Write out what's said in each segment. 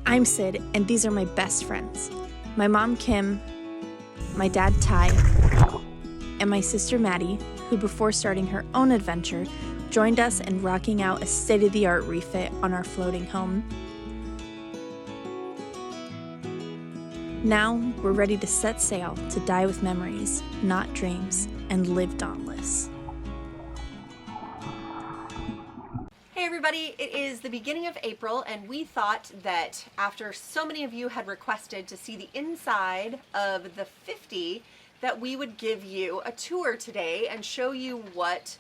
I'm Sid, and these are my best friends. My mom, Kim, my dad, Ty, and my sister, Maddie, who before starting her own adventure, joined us in rocking out a state-of-the-art refit on our floating home. Now, we're ready to set sail to die with memories, not dreams, and live dauntless. Hey everybody, it is the beginning of April and we thought that after so many of you had requested to see the inside of the 50 that we would give you a tour today and show you what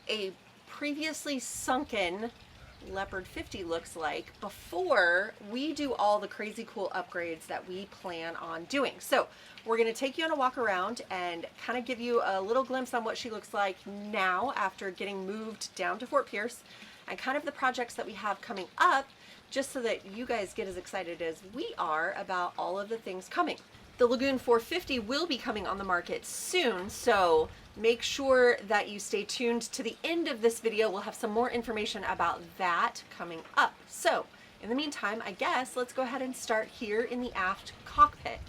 a previously sunken Leopard 50 looks like before we do all the crazy cool upgrades that we plan on doing. So we're going to take you on a walk around and kind of give you a little glimpse on what she looks like now after getting moved down to Fort Pierce, and kind of the projects that we have coming up, just so that you guys get as excited as we are about all of the things coming. The Lagoon 450 will be coming on the market soon, so make sure that you stay tuned to the end of this video. We'll have some more information about that coming up. So in the meantime, I guess let's go ahead and start here in the aft cockpit.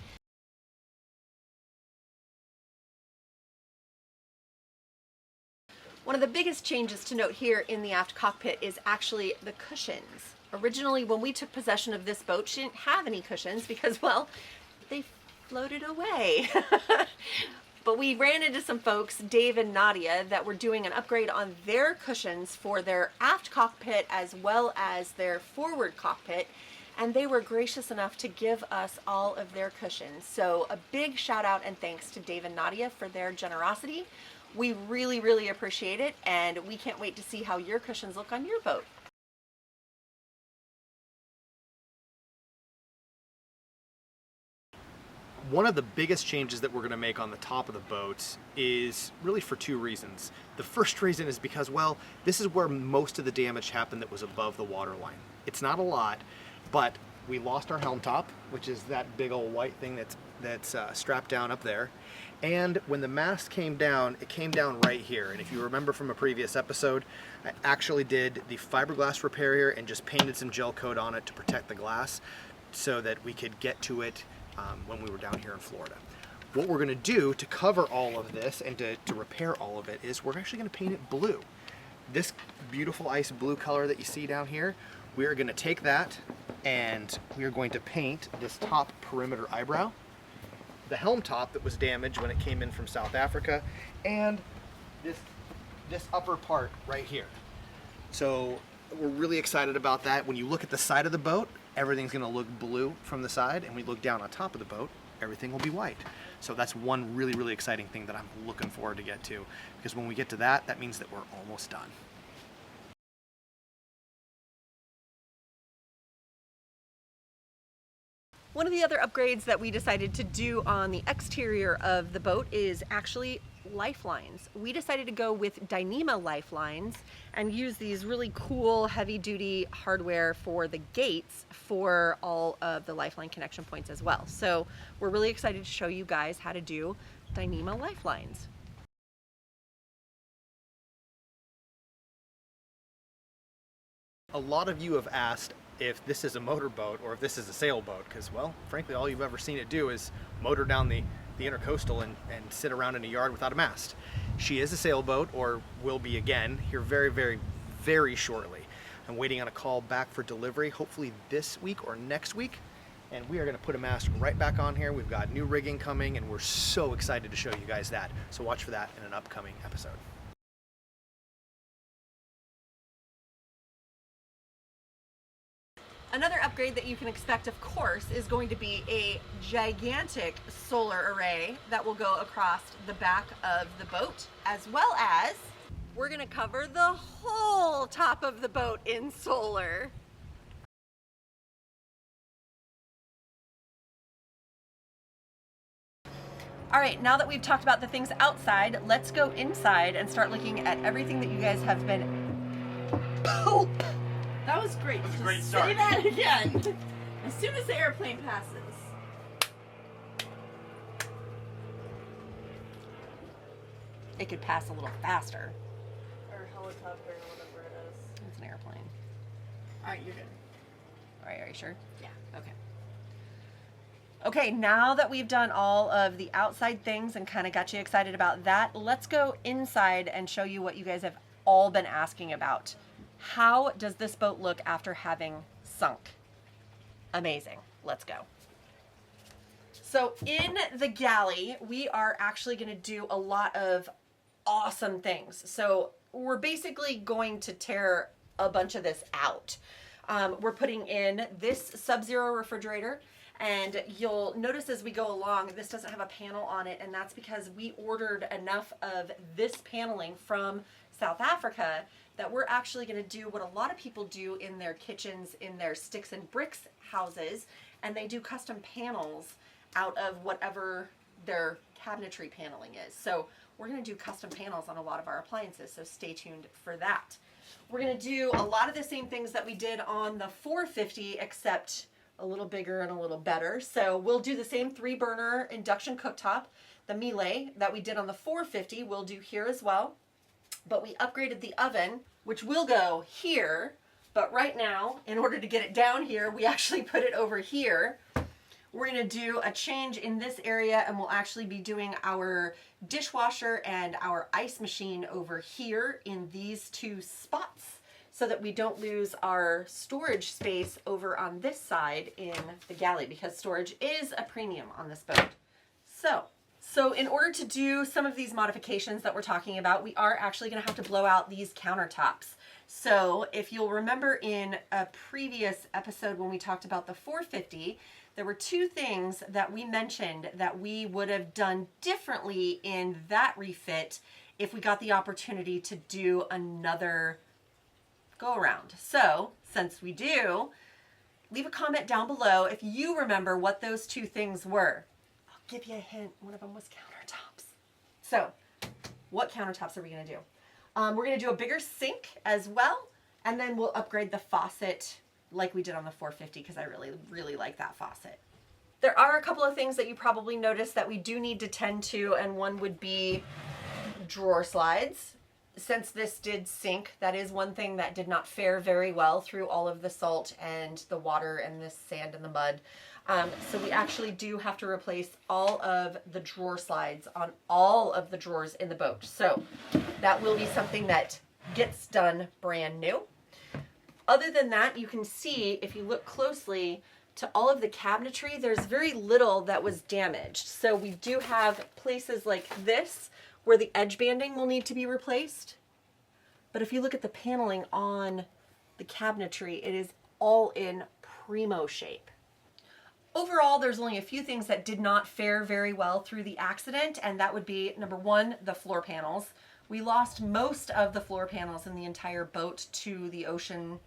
One of the biggest changes to note here in the aft cockpit is actually the cushions. Originally, when we took possession of this boat, she didn't have any cushions because, well, they floated away. But we ran into some folks, Dave and Nadia, that were doing an upgrade on their cushions for their aft cockpit as well as their forward cockpit, and they were gracious enough to give us all of their cushions. So a big shout out and thanks to Dave and Nadia for their generosity. We really, really appreciate it, and we can't wait to see how your cushions look on your boat. One of the biggest changes that we're going to make on the top of the boat is really for two reasons. The first reason is because, well, this is where most of the damage happened that was above the waterline. It's not a lot, but we lost our helm top, which is that big old white thing that's strapped down up there. And when the mast came down, it came down right here. And if you remember from a previous episode, I actually did the fiberglass repair here and just painted some gel coat on it to protect the glass so that we could get to it when we were down here in Florida. What we're going to do to cover all of this and to repair all of it is we're actually going to paint it blue. This beautiful ice blue color that you see down here, we are going to take that and we are going to paint this top perimeter eyebrow, the helm top that was damaged when it came in from South Africa, and this upper part right here. So we're really excited about that. When you look at the side of the boat, everything's going to look blue from the side, and when you look down on top of the boat, everything will be white. So that's one really, really exciting thing that I'm looking forward to get to, because when we get to that, that means that we're almost done. One of the other upgrades that we decided to do on the exterior of the boat is actually lifelines. We decided to go with Dyneema lifelines and use these really cool heavy-duty hardware for the gates for all of the lifeline connection points as well. So we're really excited to show you guys how to do Dyneema lifelines. A lot of you have asked if this is a motorboat or if this is a sailboat, because, well, frankly, all you've ever seen it do is motor down the intercoastal and sit around in a yard without a mast. She is a sailboat, or will be again, here very, very, very shortly. I'm waiting on a call back for delivery, hopefully this week or next week, and we are going to put a mast right back on here. We've got new rigging coming, and we're so excited to show you guys that. So watch for that in an upcoming episode. Another upgrade that you can expect, of course, is going to be a gigantic solar array that will go across the back of the boat, as well as we're going to cover the whole top of the boat in solar. All right, now that we've talked about the things outside, let's go inside and start looking at everything that you guys have been That was great. That was a great start. Say that again. As soon as the airplane passes. It could pass a little faster. Or helicopter or whatever it is. It's an airplane. Alright, you're good. All right, are you sure? Yeah. Okay. Okay, now that we've done all of the outside things and kind of got you excited about that, let's go inside and show you what you guys have all been asking about. How does this boat look after having sunk? Amazing. Let's go. So in the galley, we are actually going to do a lot of awesome things. So we're basically going to tear a bunch of this out. We're putting in this Sub-Zero refrigerator, and you'll notice as we go along, this doesn't have a panel on it, and that's because we ordered enough of this paneling from South Africa that we're actually going to do what a lot of people do in their kitchens, in their sticks and bricks houses, and they do custom panels out of whatever their cabinetry paneling is. So we're going to do custom panels on a lot of our appliances, so stay tuned for that. We're going to do a lot of the same things that we did on the 450, except a little bigger and a little better. So we'll do the same 3-burner induction cooktop, the Miele that we did on the 450, we'll do here as well. But we upgraded the oven, which will go here. But right now, in order to get it down here, we actually put it over here. We're going to do a change in this area, and we'll actually be doing our dishwasher and our ice machine over here in these 2 spots so that we don't lose our storage space over on this side in the galley, because storage is a premium on this boat. So in order to do some of these modifications that we're talking about, we are actually going to have to blow out these countertops. So if you'll remember in a previous episode when we talked about the 450, there were 2 things that we mentioned that we would have done differently in that refit if we got the opportunity to do another go around. So since we do, leave a comment down below if you remember what those 2 things were. I'll give you a hint. One of them was countertops. So what countertops are we going to do? We're going to do a bigger sink as well, and then we'll upgrade the faucet like we did on the 450, because I really, really like that faucet. There are a couple of things that you probably noticed that we do need to tend to, and one would be drawer slides. Since this did sink, that is one thing that did not fare very well through all of the salt and the water and the sand and the mud. So we actually do have to replace all of the drawer slides on all of the drawers in the boat. So that will be something that gets done brand new. Other than that, you can see, if you look closely to all of the cabinetry, there's very little that was damaged. So we do have places like this where the edge banding will need to be replaced. But if you look at the paneling on the cabinetry, it is all in primo shape. Overall, there's only a few things that did not fare very well through the accident, and that would be, number 1, the floor panels. We lost most of the floor panels in the entire boat to the ocean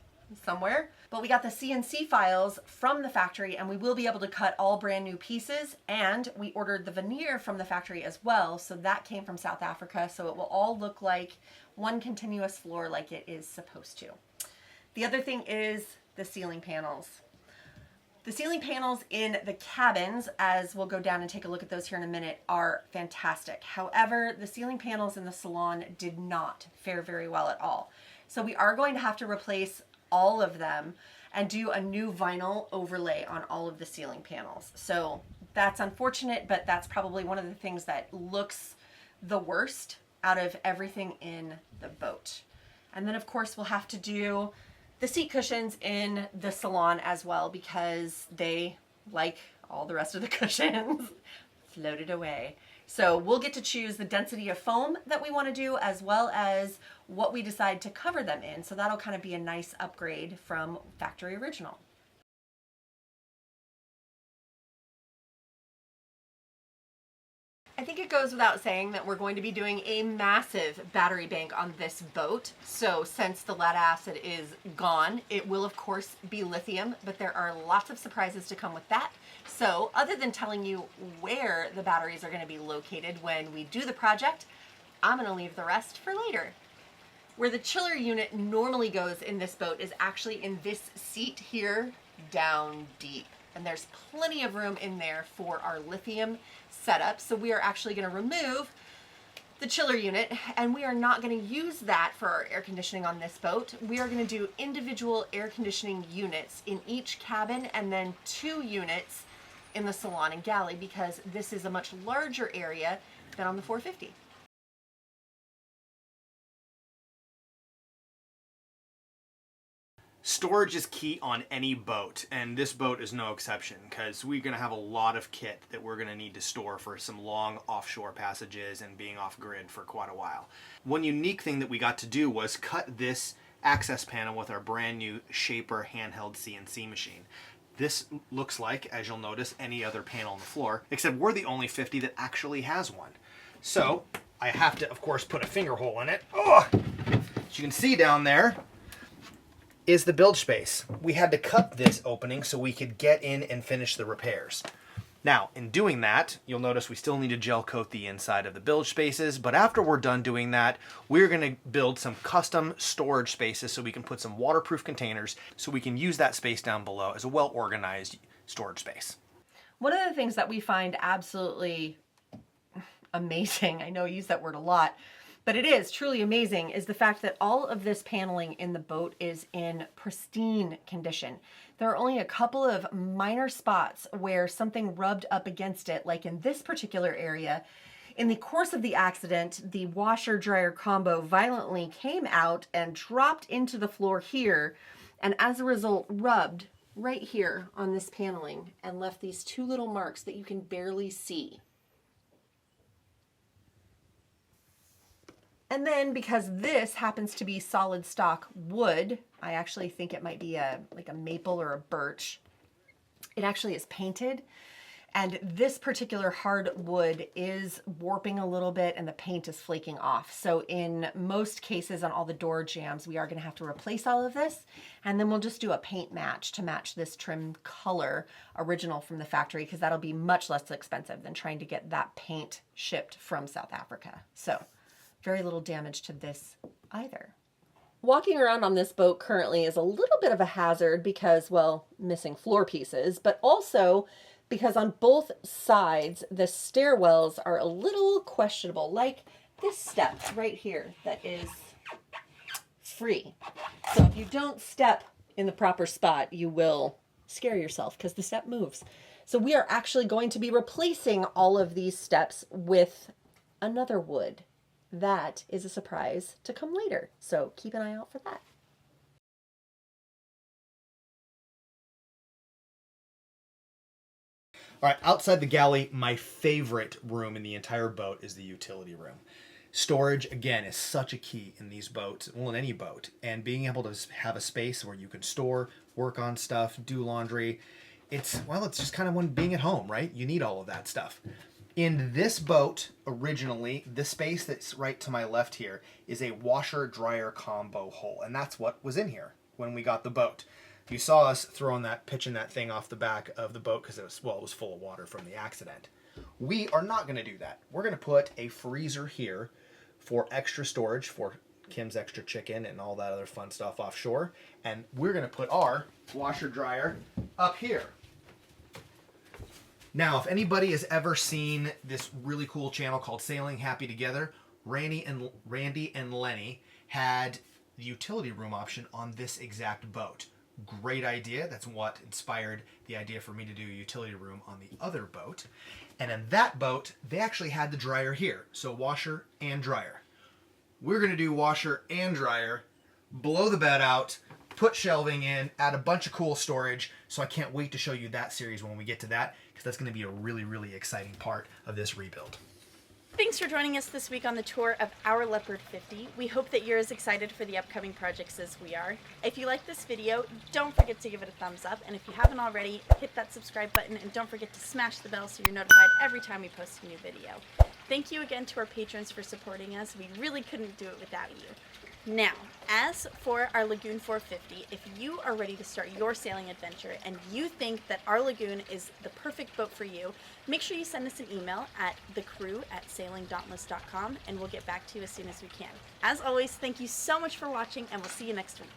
somewhere, but we got the CNC files from the factory, and we will be able to cut all brand new pieces, and we ordered the veneer from the factory as well, so that came from South Africa, so it will all look like one continuous floor like it is supposed to. The other thing is the ceiling panels. The ceiling panels in the cabins, as we'll go down and take a look at those here in a minute, are fantastic. However, the ceiling panels in the salon did not fare very well at all. So we are going to have to replace all of them and do a new vinyl overlay on all of the ceiling panels. So that's unfortunate, but that's probably one of the things that looks the worst out of everything in the boat. And then of course we'll have to do the seat cushions in the salon as well, because they, like all the rest of the cushions, floated away. So we'll get to choose the density of foam that we want to do, as well as what we decide to cover them in. So that'll kind of be a nice upgrade from factory original. I think it goes without saying that we're going to be doing a massive battery bank on this boat. So since the lead acid is gone, it will of course be lithium, but there are lots of surprises to come with that. So other than telling you where the batteries are going to be located when we do the project, I'm going to leave the rest for later. Where the chiller unit normally goes in this boat is actually in this seat here, down deep. And there's plenty of room in there for our lithium setup. So we are actually going to remove the chiller unit, and we are not going to use that for our air conditioning on this boat. We are going to do individual air conditioning units in each cabin and then 2 units in the salon and galley because this is a much larger area than on the 450. Storage is key on any boat, and this boat is no exception because we're going to have a lot of kit that we're going to need to store for some long offshore passages and being off grid for quite a while. One unique thing that we got to do was cut this access panel with our brand new Shaper handheld CNC machine. This looks like, as you'll notice, any other panel on the floor, except we're the only 50 that actually has one. So I have to, of course, put a finger hole in it. Oh! As you can see down there is the bilge space. We had to cut this opening so we could get in and finish the repairs. Now, in doing that, you'll notice we still need to gel coat the inside of the bilge spaces, but after we're done doing that, we're going to build some custom storage spaces so we can put some waterproof containers so we can use that space down below as a well-organized storage space. One of the things that we find absolutely amazing, I know I use that word a lot, but it is truly amazing, is the fact that all of this paneling in the boat is in pristine condition. There are only a couple of minor spots where something rubbed up against it, like in this particular area. In the course of the accident, the washer-dryer combo violently came out and dropped into the floor here, and as a result rubbed right here on this paneling and left these 2 little marks that you can barely see. And then because this happens to be solid stock wood, I actually think it might be like a maple or a birch. It actually is painted, and this particular hard wood is warping a little bit and the paint is flaking off. So in most cases on all the door jambs, we are going to have to replace all of this, and then we'll just do a paint match to match this trim color original from the factory, because that'll be much less expensive than trying to get that paint shipped from South Africa. So very little damage to this either. Walking around on this boat currently is a little bit of a hazard because, well, missing floor pieces, but also because on both sides the stairwells are a little questionable, like this step right here that is free. So if you don't step in the proper spot, you will scare yourself because the step moves. So we are actually going to be replacing all of these steps with another wood. That is a surprise to come later, so keep an eye out for that. All right, outside the galley, my favorite room in the entire boat is the utility room. Storage, again, is such a key in these boats, well, in any boat, and being able to have a space where you can store, work on stuff, do laundry, it's just kind of when being at home, right? You need all of that stuff. In this boat, originally, the space that's right to my left here is a washer-dryer combo hole, and that's what was in here when we got the boat. You saw us pitching that thing off the back of the boat because it was full of water from the accident. We are not going to do that. We're going to put a freezer here for extra storage for Kim's extra chicken and all that other fun stuff offshore, and we're going to put our washer-dryer up here. Now, if anybody has ever seen this really cool channel called Sailing Happy Together, Randy and Lenny had the utility room option on this exact boat. Great idea. That's what inspired the idea for me to do a utility room on the other boat. And in that boat, they actually had the dryer here. So washer and dryer. We're going to do washer and dryer, blow the bed out, put shelving in, add a bunch of cool storage. So I can't wait to show you that series when we get to that, because that's going to be a really, really exciting part of this rebuild. Thanks for joining us this week on the tour of our Leopard 50. We hope that you're as excited for the upcoming projects as we are. If you like this video, don't forget to give it a thumbs up. And if you haven't already, hit that subscribe button and don't forget to smash the bell so you're notified every time we post a new video. Thank you again to our patrons for supporting us. We really couldn't do it without you. Now, as for our Lagoon 450, if you are ready to start your sailing adventure and you think that our Lagoon is the perfect boat for you, make sure you send us an email at thecrew@sailingdauntless.com and we'll get back to you as soon as we can. As always, thank you so much for watching and we'll see you next week.